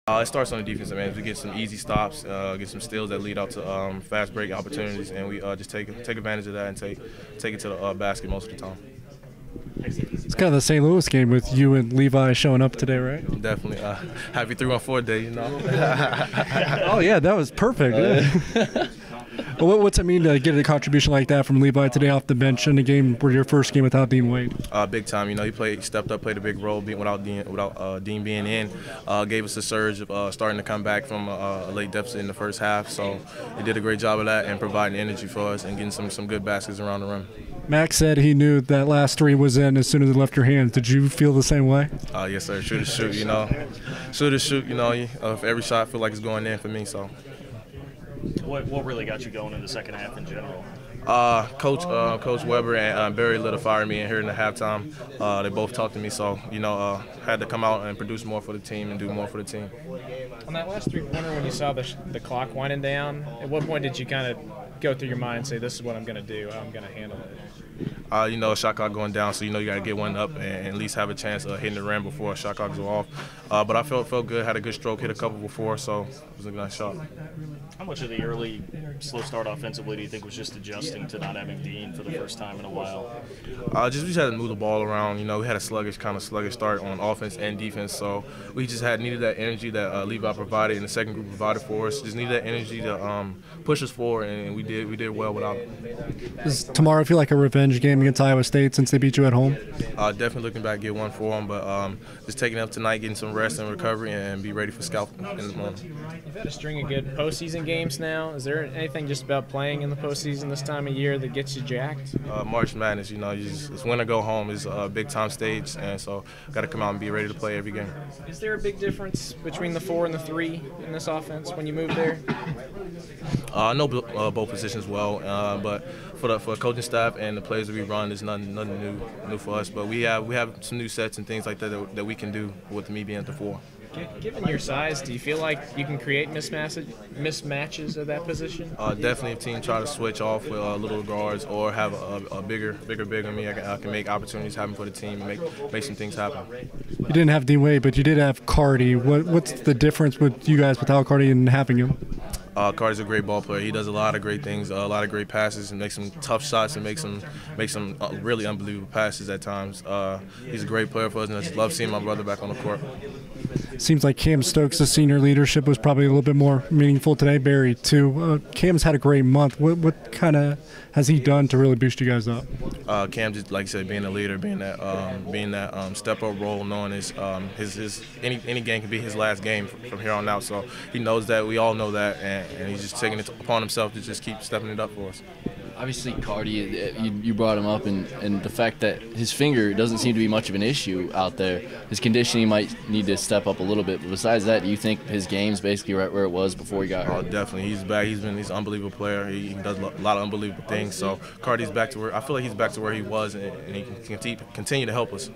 It starts on the defensive end. We get some easy stops, get some steals that lead out to fast break opportunities, and we just take advantage of that and take it to the basket most of the time. It's kind of the St. Louis game with you and Levi showing up today, right? Definitely. Happy 3-on-4 day, you know. Oh yeah, that was perfect. Well, what's it mean to get a contribution like that from Levi today off the bench in a game where your first game without Dean Wade? Big time. You know, he stepped up, played a big role without Dean being in. Gave us a surge of starting to come back from a late deficit in the first half. So he did a great job of that and providing energy for us and getting some good baskets around the rim. Max said he knew that last three was in as soon as it left your hands. Did you feel the same way? Yes, sir. Shoot or shoot, you know. Shoot or shoot, you know. If every shot I feel like it's going in for me, so. What really got you going in the second half in general? Coach Weber and Barry lit a fire me in here in the halftime. They both talked to me, so you know, had to come out and produce more for the team and do more for the team. On that last three-pointer, when you saw the clock winding down, at what point did you kind of go through your mind and say, "This is what I'm going to do. How I'm going to handle it"? You know, a shot clock going down, so you know you got to get one up and at least have a chance of hitting the rim before a shot clock go off. But I felt good, had a good stroke, hit a couple before, so it was a nice shot. How much of the early slow start offensively do you think was just adjusting to not having Dean for the first time in a while? We just had to move the ball around. You know, we had a kind of sluggish start on offense and defense, so we just needed that energy that Levi provided and the second group provided for us. Just needed that energy to push us forward, and we did well without it. Does tomorrow feel like a revenge game against Iowa State since they beat you at home? Definitely looking back, get one for them, but just taking up tonight, getting some rest and recovery, and be ready for Scout in the morning. You've had a string of good postseason games now. Is there anything just about playing in the postseason this time of year that gets you jacked? March Madness, you know, it's win or go home. It's a big-time stage, and so got to come out and be ready to play every game. Is there a big difference between the 4 and the 3 in this offense when you move there? I know both positions well, but for the coaching staff and the players that we run, there's nothing new for us. But we have some new sets and things like that we can do with me being at the 4. Given your size, do you feel like you can create mismatches at that position? Definitely, if team try to switch off with little guards or have a bigger than me, I can make opportunities happen for the team and make some things happen. You didn't have Dean Wade, but you did have Cardi. What's the difference with you guys without Cardi and having him? Cardi's a great ball player. He does a lot of great things, a lot of great passes, and makes some tough shots and makes some really unbelievable passes at times. He's a great player for us, and I just love seeing my brother back on the court. Seems like Cam Stokes' senior leadership was probably a little bit more meaningful today. Barry, too. Cam's had a great month. What kind of has he done to really boost you guys up? Cam, just like I said, being a leader, being that step-up role, knowing any game can be his last game from here on out. So he knows that. We all know that, and he's just taking it upon himself to just keep stepping it up for us. Obviously, Cardi, you brought him up, and the fact that his finger doesn't seem to be much of an issue out there. His conditioning might need to step up a little bit. But besides that, do you think his game's basically right where it was before he got hurt? Oh, definitely. He's back. He's an unbelievable player. He does a lot of unbelievable things. So Cardi's back to where I feel like he's back to where he was, and he can continue to help us.